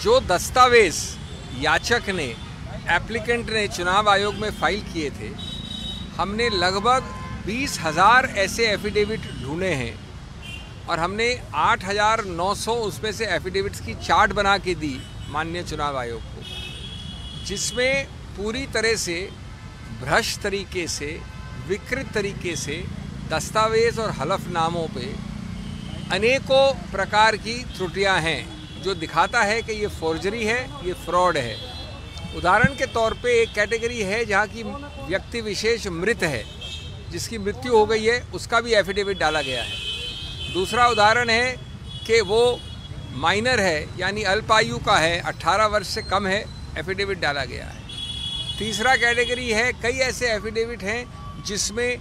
जो दस्तावेज याचक ने, एप्लीकेंट ने चुनाव आयोग में फाइल किए थे, हमने लगभग 20,000 ऐसे एफिडेविट ढूंढे हैं और हमने 8,900 उसमें से एफिडेविट्स की चार्ट बना के दी माननीय चुनाव आयोग को, जिसमें पूरी तरह से भ्रष्ट तरीके से, विकृत तरीके से दस्तावेज और हलफनामों पे अनेकों प्रकार की त्रुटियां हैं, जो दिखाता है कि ये फोर्जरी है, ये फ्रॉड है। उदाहरण के तौर पे एक कैटेगरी है जहाँ की व्यक्ति विशेष मृत है, जिसकी मृत्यु हो गई है, उसका भी एफिडेविट डाला गया है। दूसरा उदाहरण है कि वो माइनर है, यानी अल्पायु का है, 18 वर्ष से कम है, एफिडेविट डाला गया है। तीसरा कैटेगरी है, कई ऐसे एफिडेविट हैं जिसमें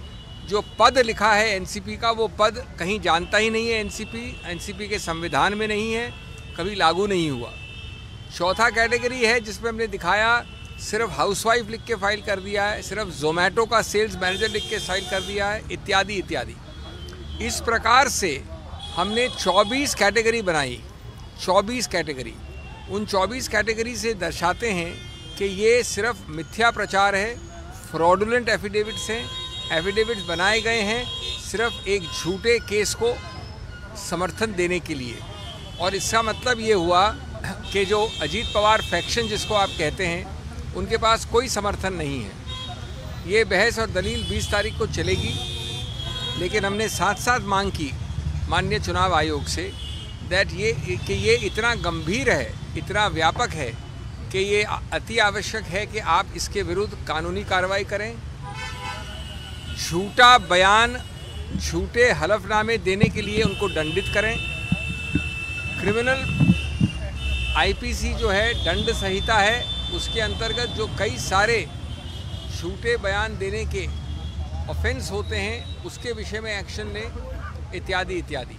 जो पद लिखा है एनसीपी का, वो पद कहीं जानता ही नहीं है। एनसीपी के संविधान में नहीं है, कभी लागू नहीं हुआ। चौथा कैटेगरी है जिसमें हमने दिखाया सिर्फ हाउसवाइफ लिख के फाइल कर दिया है, सिर्फ जोमेटो का सेल्स मैनेजर लिख के फाइल कर दिया है, इत्यादि इत्यादि। इस प्रकार से हमने 24 कैटेगरी बनाई। 24 कैटेगरी, उन 24 कैटेगरी से दर्शाते हैं कि ये सिर्फ मिथ्या प्रचार है, फ्रॉडुलेंट एफिडेविट्स हैं। एफिडेविट्स बनाए गए हैं सिर्फ एक झूठे केस को समर्थन देने के लिए। और इसका मतलब ये हुआ कि जो अजीत पवार फैक्शन जिसको आप कहते हैं, उनके पास कोई समर्थन नहीं है। ये बहस और दलील 20 तारीख को चलेगी, लेकिन हमने साथ साथ मांग की माननीय चुनाव आयोग से कि ये इतना गंभीर है, इतना व्यापक है कि ये अति आवश्यक है कि आप इसके विरुद्ध कानूनी कार्रवाई करें। झूठा बयान, झूठे हलफनामे देने के लिए उनको दंडित करें। क्रिमिनल आईपीसी जो है, दंड संहिता है, उसके अंतर्गत जो कई सारे झूठे बयान देने के ऑफेंस होते हैं, उसके विषय में एक्शन लें, इत्यादि इत्यादि।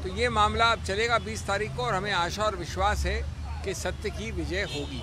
तो ये मामला अब चलेगा 20 तारीख को, और हमें आशा और विश्वास है कि सत्य की विजय होगी।